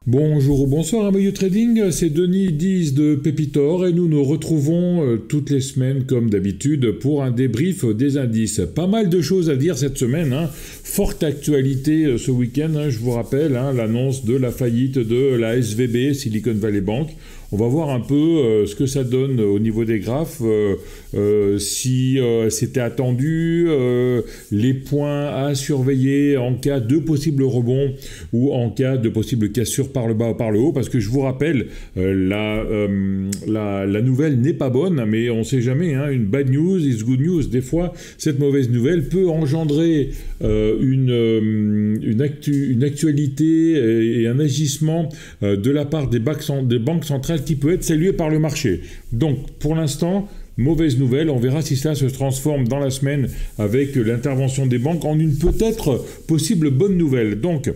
Bonjour ou bonsoir à Maillot Trading, c'est Denis 10 de Pépitor et nous nous retrouvons toutes les semaines comme d'habitude pour un débrief des indices. Pas mal de choses à dire cette semaine, forte actualité ce week-end, je vous rappelle, l'annonce de la faillite de la SVB, Silicon Valley Bank. On va voir un peu ce que ça donne au niveau des graphes, si c'était attendu, les points à surveiller en cas de possible rebond ou en cas de possible cassure par le bas ou par le haut, parce que je vous rappelle, la nouvelle n'est pas bonne, mais on ne sait jamais, une bad news is good news. Des fois, cette mauvaise nouvelle peut engendrer une actualité et un agissement de la part des banques centrales qui peut être salué par le marché. Donc, pour l'instant, mauvaise nouvelle, on verra si cela se transforme dans la semaine avec l'intervention des banques en une peut-être possible bonne nouvelle. Donc,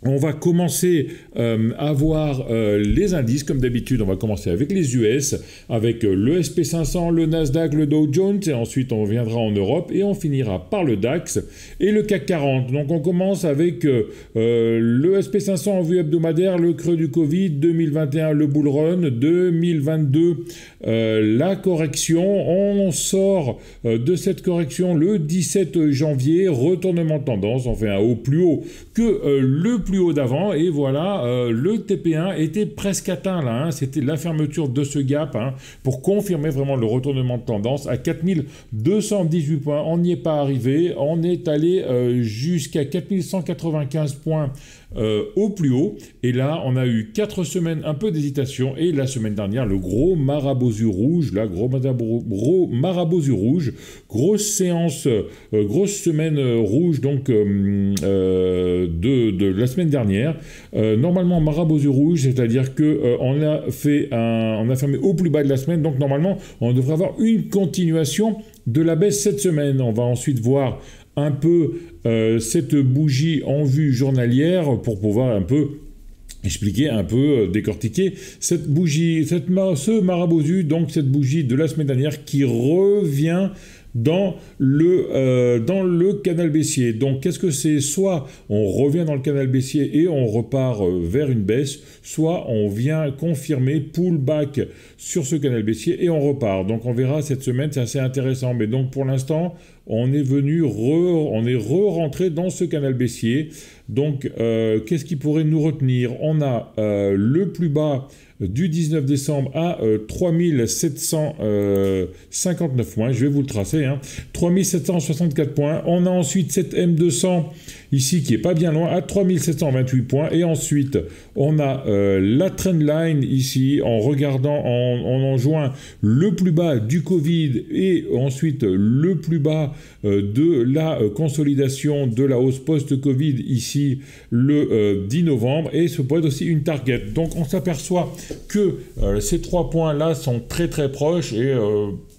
on va commencer à voir les indices, comme d'habitude. On va commencer avec les US, avec le SP500, le Nasdaq, le Dow Jones, et ensuite on viendra en Europe, et on finira par le DAX et le CAC 40. Donc on commence avec le SP500 en vue hebdomadaire, le creux du Covid, 2021 le bull run, 2022 la correction. On sort de cette correction le 17 janvier, retournement de tendance, on fait un haut plus haut que le plus haut d'avant, et voilà, le TP1 était presque atteint là, c'était la fermeture de ce gap pour confirmer vraiment le retournement de tendance à 4218 points. On n'y est pas arrivé, on est allé jusqu'à 4195 points au plus haut, et là on a eu 4 semaines un peu d'hésitation, et la semaine dernière le gros marabozu rouge, gros marabozu rouge, grosse séance, grosse semaine rouge donc de la semaine dernière. Normalement marabozu rouge, c'est-à-dire que on a fermé au plus bas de la semaine, donc normalement on devrait avoir une continuation de la baisse cette semaine. On va ensuite voir un peu cette bougie en vue journalière pour pouvoir un peu expliquer, un peu décortiquer cette bougie, ce marabozu, donc cette bougie de la semaine dernière qui revient dans le canal baissier. Donc qu'est-ce que c'est? Soit on revient dans le canal baissier et on repart vers une baisse, soit on vient confirmer pullback sur ce canal baissier et on repart. Donc on verra cette semaine, c'est assez intéressant. Mais donc pour l'instant, on est re-rentré dans ce canal baissier. Donc qu'est-ce qui pourrait nous retenir? On a le plus bas du 19 décembre à 3759 points. Je vais vous le tracer. 3764 points. On a ensuite cette M200 ici qui est pas bien loin à 3728 points. Et ensuite, on a la trendline ici en regardant, en joint le plus bas du Covid et ensuite le plus bas de la consolidation de la hausse post-Covid ici le 10 novembre. Et ce peut être aussi une target. Donc on s'aperçoit que ces 3 points-là sont très très proches et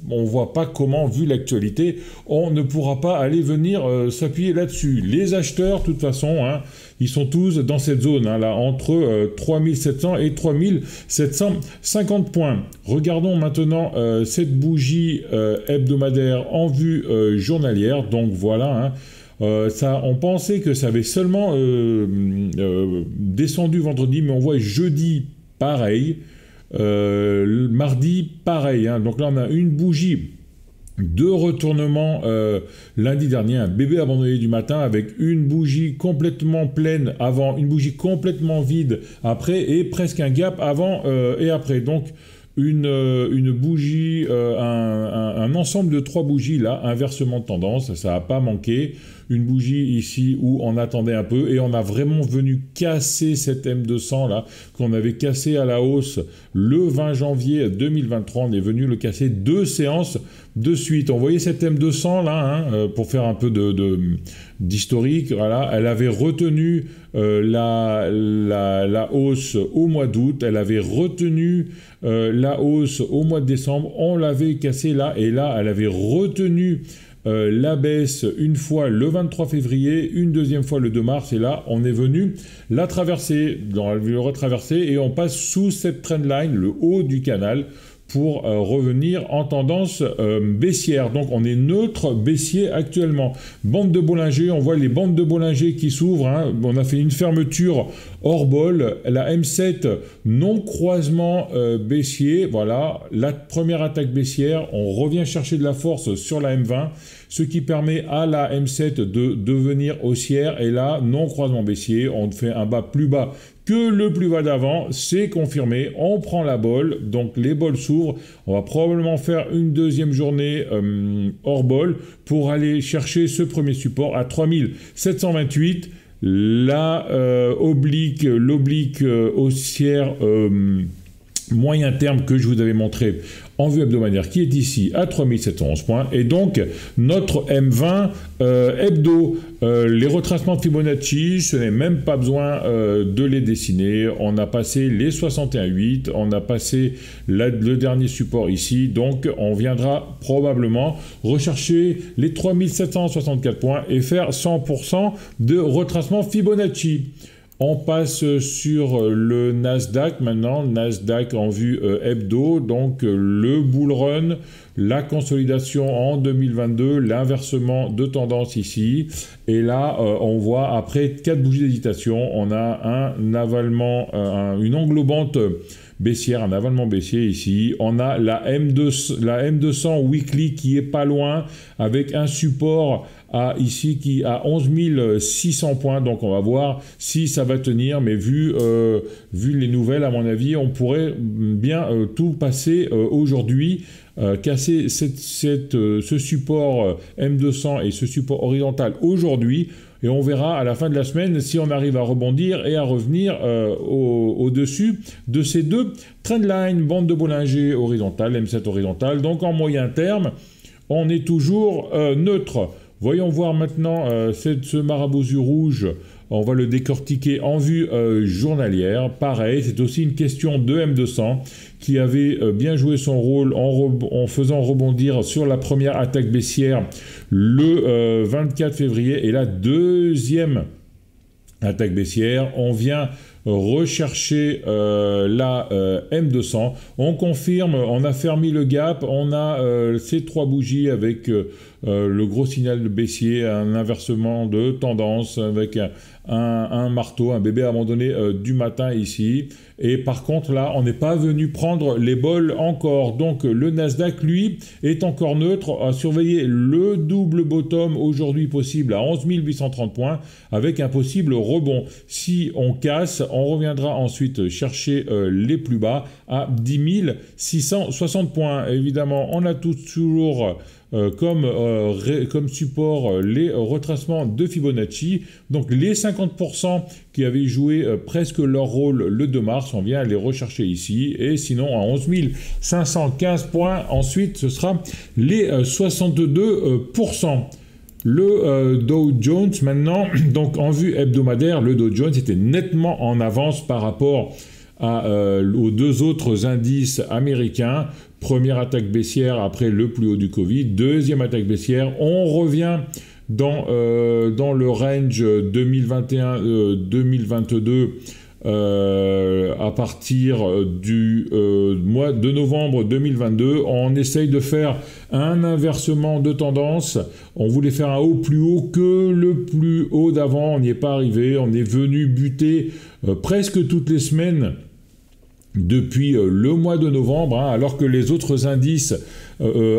on ne voit pas comment, vu l'actualité, on ne pourra pas aller venir s'appuyer là-dessus. Les acheteurs, de toute façon, ils sont tous dans cette zone, là, entre 3700 et 3750 points. Regardons maintenant cette bougie hebdomadaire en vue journalière. Donc voilà, on pensait que ça avait seulement descendu vendredi, mais on voit jeudi pareil, mardi pareil. Donc là on a une bougie de retournement lundi dernier, un bébé abandonné du matin avec une bougie complètement pleine avant, une bougie complètement vide après et presque un gap avant et après. Donc une bougie, un ensemble de 3 bougies là, inversement de tendance, ça n'a pas manqué. Une bougie ici où on attendait un peu et on a vraiment venu casser cette M200 là qu'on avait cassé à la hausse le 20 janvier 2023. On est venu le casser 2 séances de suite. On voyait cette M200 là pour faire un peu d'historique. Voilà, elle avait retenu la hausse au mois d'août, elle avait retenu la hausse au mois de décembre. On l'avait cassé là et là elle avait retenu la baisse une fois le 23 février, une deuxième fois le 2 mars, et là on est venu la traverser, le retraverser, et on passe sous cette trendline, le haut du canal, pour revenir en tendance baissière. Donc on est neutre baissier actuellement. Bande de Bollinger, on voit les bandes de Bollinger qui s'ouvrent. Hein. On a fait une fermeture hors bol. La M7 non croisement baissier. Voilà, la première attaque baissière. On revient chercher de la force sur la M20, ce qui permet à la M7 de devenir haussière. Et là, non croisement baissier, on fait un bas plus bas que le plus bas d'avant, c'est confirmé, on prend la bolle, donc les bols s'ouvrent, on va probablement faire une deuxième journée hors bol pour aller chercher ce premier support à 3728, l'oblique haussière moyen terme que je vous avais montré en vue hebdomadaire qui est ici à 3711 points et donc notre M20 hebdo. Les retracements de Fibonacci, ce n'est même pas besoin de les dessiner, on a passé les 61,8, on a passé le dernier support ici, donc on viendra probablement rechercher les 3764 points et faire 100% de retracement Fibonacci. On passe sur le Nasdaq maintenant, Nasdaq en vue hebdo, donc le bull run, la consolidation en 2022, l'inversement de tendance ici. Et là, on voit après 4 bougies d'hésitation, on a un avalement, une englobante baissière, un avalement baissier ici. On a la M200 weekly qui est pas loin avec un support ici qui a 11 600 points, donc on va voir si ça va tenir, mais vu les nouvelles, à mon avis, on pourrait bien tout passer aujourd'hui, casser ce support M200 et ce support horizontal aujourd'hui, et on verra à la fin de la semaine si on arrive à rebondir et à revenir au-dessus de ces deux trendlines, bande de Bollinger horizontale, M7 horizontale, donc en moyen terme, on est toujours neutre. Voyons voir maintenant ce marabout rouge, on va le décortiquer en vue journalière. Pareil, c'est aussi une question de M200 qui avait bien joué son rôle en faisant rebondir sur la première attaque baissière le 24 février et la deuxième attaque baissière. On vient rechercher la M200, on confirme, on a fermé le gap, on a ces 3 bougies avec le gros signal de baissier, un inversement de tendance avec un marteau, un bébé abandonné du matin ici, et par contre là on n'est pas venu prendre les bols encore, donc le Nasdaq lui est encore neutre, à surveiller le double bottom aujourd'hui possible à 11 830 points avec un possible rebond. Si on casse, on reviendra ensuite chercher les plus bas à 10 660 points. Évidemment, on a toujours comme support les retracements de Fibonacci. Donc les 50% qui avaient joué presque leur rôle le 2 mars, on vient les rechercher ici. Et sinon, à 11 515 points, ensuite, ce sera les 62%. Le Dow Jones maintenant, donc en vue hebdomadaire, le Dow Jones était nettement en avance par rapport aux deux autres indices américains. Première attaque baissière après le plus haut du Covid, deuxième attaque baissière, on revient dans le range 2021-2022 à partir du mois de novembre 2022. On essaye de faire un inversement de tendance. On voulait faire un haut plus haut que le plus haut d'avant. On n'y est pas arrivé. On est venu buter presque toutes les semaines depuis le mois de novembre, hein, alors que les autres indices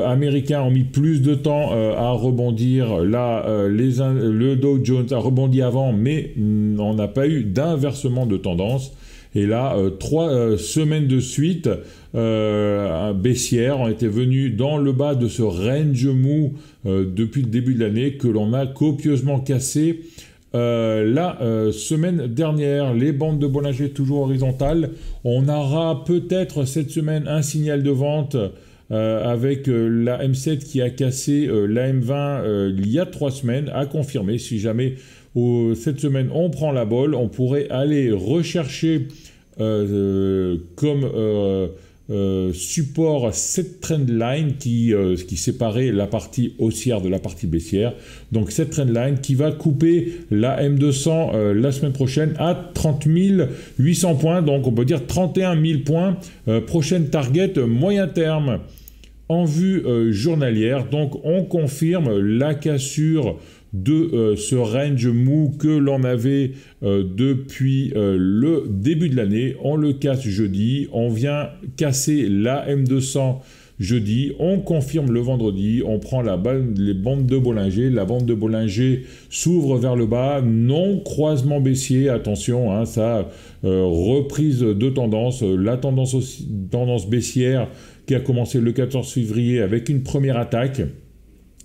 américains ont mis plus de temps à rebondir. Là, le Dow Jones a rebondi avant, mais on n'a pas eu d'inversement de tendance. Et là, 3 semaines de suite baissières ont été venues dans le bas de ce range mou depuis le début de l'année que l'on a copieusement cassé la semaine dernière. Les bandes de Bollinger toujours horizontales. On aura peut-être cette semaine un signal de vente avec la M7 qui a cassé la M20 il y a 3 semaines, à confirmer. Si jamais cette semaine on prend la bolle, on pourrait aller rechercher comme support cette trendline qui séparait la partie haussière de la partie baissière. Donc cette trendline qui va couper la M200 la semaine prochaine à 30 800 points. Donc on peut dire 31 000 points. Prochaine target moyen terme en vue journalière. Donc on confirme la cassure de ce range mou que l'on avait depuis le début de l'année. On le casse jeudi, on vient casser la M200 jeudi, on confirme le vendredi, on prend les bandes de Bollinger, la bande de Bollinger s'ouvre vers le bas, non croisement baissier, attention, hein, ça reprise de tendance, la tendance baissière qui a commencé le 14 février avec une première attaque.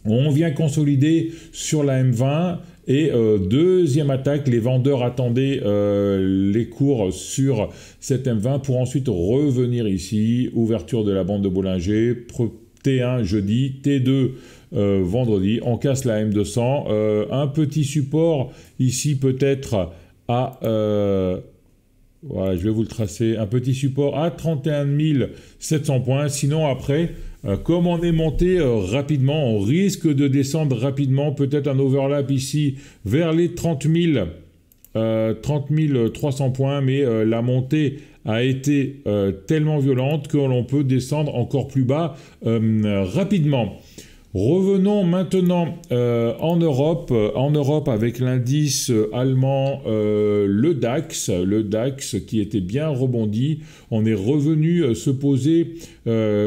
On vient consolider sur la M20 et deuxième attaque, les vendeurs attendaient les cours sur cette M20 pour ensuite revenir ici, ouverture de la bande de Bollinger, T1 jeudi, T2 vendredi, on casse la M200, un petit support ici peut-être à... voilà, je vais vous le tracer, un petit support à 31 700 points, sinon après... comme on est monté rapidement, on risque de descendre rapidement, peut-être un overlap ici vers les 30 300 points, mais la montée a été tellement violente que l'on peut descendre encore plus bas rapidement. Revenons maintenant en Europe avec l'indice allemand, le DAX qui était bien rebondi. On est revenu se poser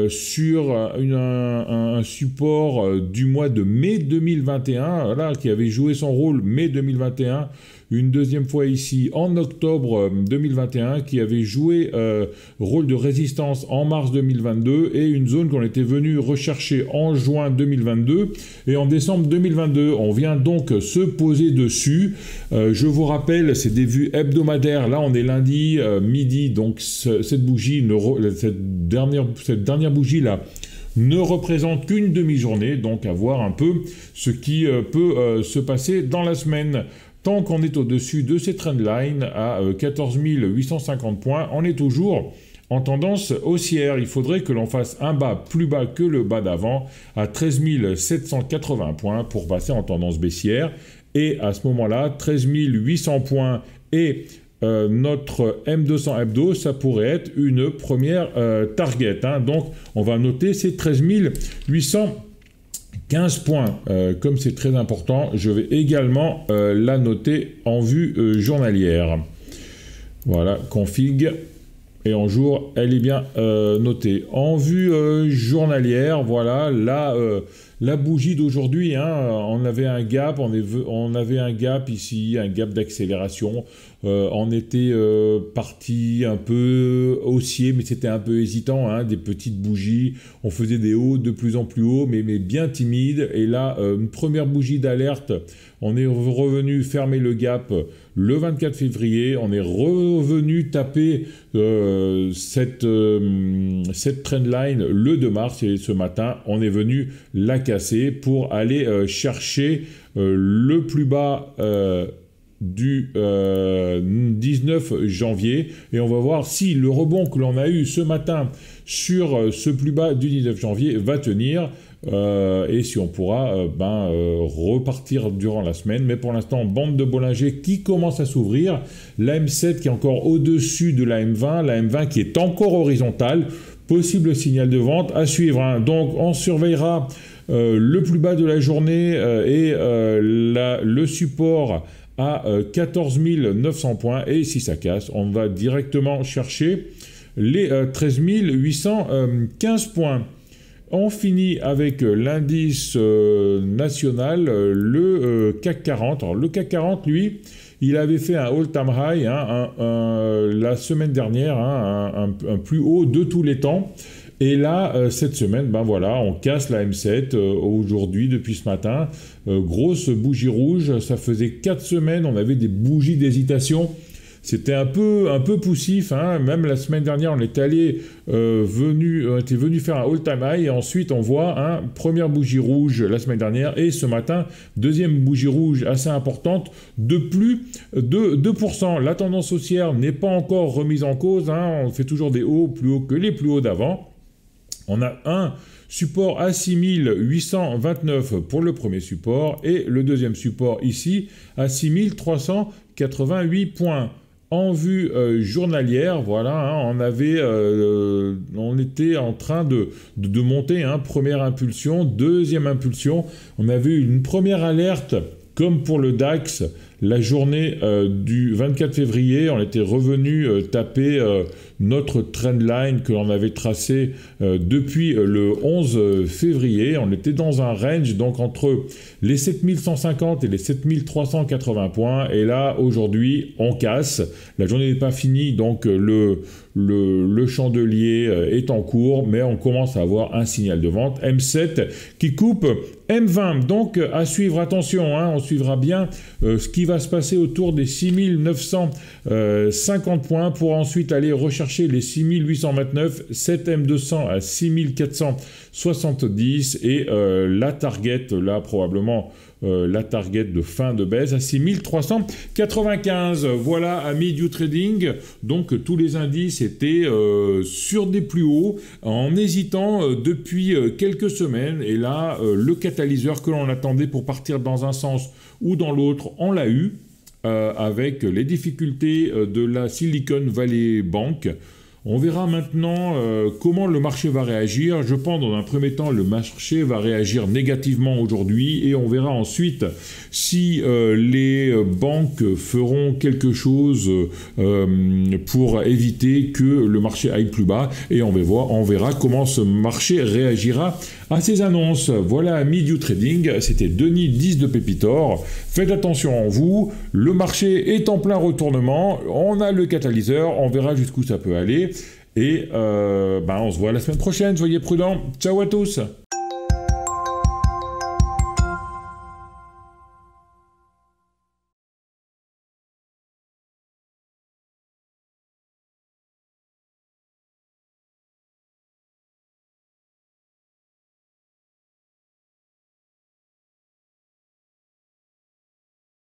sur un support du mois de mai 2021, voilà, qui avait joué son rôle mai 2021. Une deuxième fois ici en octobre 2021 qui avait joué rôle de résistance en mars 2022 et une zone qu'on était venu rechercher en juin 2022 et en décembre 2022. On vient donc se poser dessus. Je vous rappelle, c'est des vues hebdomadaires. Là, on est lundi midi, donc cette dernière bougie là ne représente qu'une demi-journée, donc à voir un peu ce qui peut se passer dans la semaine. Tant qu'on est au-dessus de ces trendlines à 14 850 points, on est toujours en tendance haussière. Il faudrait que l'on fasse un bas plus bas que le bas d'avant à 13 780 points pour passer en tendance baissière. Et à ce moment-là, 13 800 points et notre M200 hebdo, ça pourrait être une première target. Hein. Donc, on va noter ces 13 815 points. Comme c'est très important, je vais également la noter en vue journalière. Voilà, config. Et en jour, elle est bien notée. En vue journalière, voilà, la bougie d'aujourd'hui, hein, on avait un gap, on avait un gap ici, un gap d'accélération. On était parti un peu haussier, mais c'était un peu hésitant, hein, des petites bougies. On faisait des hauts de plus en plus hauts, mais bien timides. Et là, une première bougie d'alerte. On est revenu fermer le gap le 24 février. On est revenu taper cette trendline le 2 mars. Et ce matin, on est venu la casser pour aller chercher le plus bas du 19 janvier. Et on va voir si le rebond que l'on a eu ce matin sur ce plus bas du 19 janvier va tenir. Et si on pourra repartir durant la semaine. Mais pour l'instant, bande de Bollinger qui commence à s'ouvrir. La M7 qui est encore au-dessus de la M20. La M20 qui est encore horizontale. Possible signal de vente à suivre. Hein. Donc on surveillera le plus bas de la journée et le support à 14 900 points. Et si ça casse, on va directement chercher les 13 815 points. On finit avec l'indice national, le CAC 40. Alors, le CAC 40, lui, il avait fait un all-time high la semaine dernière, un plus haut de tous les temps. Et là, cette semaine, ben voilà, on casse la M7 aujourd'hui, depuis ce matin. Grosse bougie rouge, ça faisait 4 semaines, on avait des bougies d'hésitation. c'était un peu poussif, hein. Même la semaine dernière, on était venu faire un all-time high, et ensuite on voit première bougie rouge la semaine dernière, et ce matin, deuxième bougie rouge assez importante, de plus de 2%. La tendance haussière n'est pas encore remise en cause, hein. On fait toujours des hauts plus hauts que les plus hauts d'avant. On a un support à 6829 pour le premier support, et le deuxième support ici à 6388 points. En vue journalière, voilà, hein, on était en train de monter, hein, première impulsion, deuxième impulsion. On avait eu une première alerte, comme pour le DAX, la journée du 24 février, on était revenu taper notre trendline que l'on avait tracé depuis le 11 février. On était dans un range, donc entre les 7150 et les 7380 points. Et là, aujourd'hui, on casse. La journée n'est pas finie, donc le chandelier est en cours, mais on commence à avoir un signal de vente. M7 qui coupe M20. Donc, à suivre, attention, hein, on suivra bien ce qui va se passer autour des 6950 points pour ensuite aller rechercher les 6829, 7M200 à 6470 et la target, là probablement la target de fin de baisse à 6395. Voilà, amis du trading, donc tous les indices étaient sur des plus hauts en hésitant depuis quelques semaines, et là le catalyseur que l'on attendait pour partir dans un sens ou dans l'autre, on l'a eu avec les difficultés de la Silicon Valley Bank. On verra maintenant comment le marché va réagir. Je pense dans un premier temps le marché va réagir négativement aujourd'hui, et on verra ensuite si les banques feront quelque chose pour éviter que le marché aille plus bas, et on verra comment ce marché réagira à ces annonces. Voilà, amis du trading, c'était Denis 10 de Pépitor. Faites attention en vous, le marché est en plein retournement, on a le catalyseur, on verra jusqu'où ça peut aller. Et on se voit la semaine prochaine, soyez prudents. Ciao à tous.